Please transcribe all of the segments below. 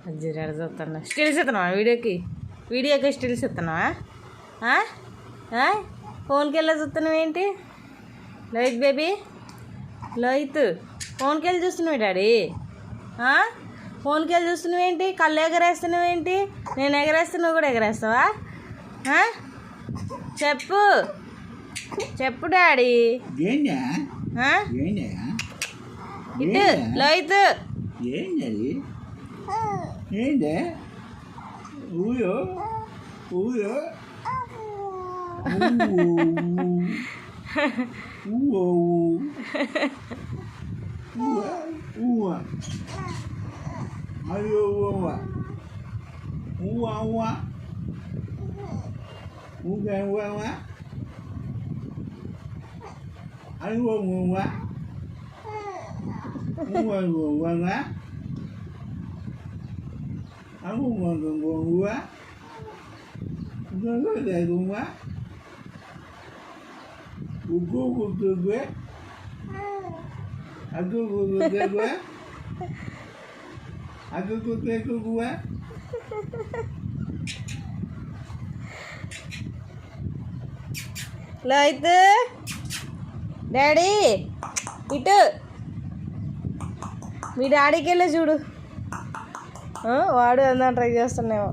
అజ్జిరాడు చూస్తున్నా. స్టిల్స్ ఇస్తున్నావా వీడియోకి స్టిల్స్ ఇస్తున్నావా? ఫోన్కి వెళ్ళి చూస్తున్నావు ఏంటి? లోహిత్ బేబీ, లోహిత్ ఫోన్కి వెళ్ళి చూస్తున్నావు డాడీ. ఫోన్కి వెళ్ళి చూస్తున్నావు ఏంటి? కళ్ళు ఎగరేస్తున్నావు ఏంటి? నేను ఎగరేస్తే నువ్వు కూడా ఎగరేస్తావా? చెప్పు చెప్పు డాడీ. ఇటు లోహిత్ ఏంటి ఊయో ఊయో ఊ అయ్యో ఊవా ఊవా ఊవా ఊగా ఊవా అయ్యో ఊవా ఊవా ఊవా aku mau gangguan gua dari rumah gue lah itu daddy ఇటు మీ డాడీకి వెళ్ళి చూడు. వాడు అందా ట్రై చేస్తున్నామో.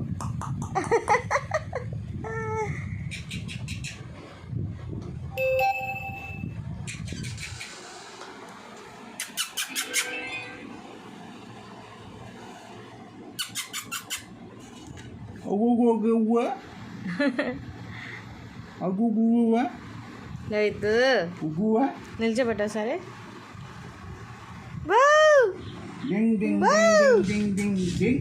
లేదు నిల్చోబెట్టా సరే. ding ding ding ding ding ding ding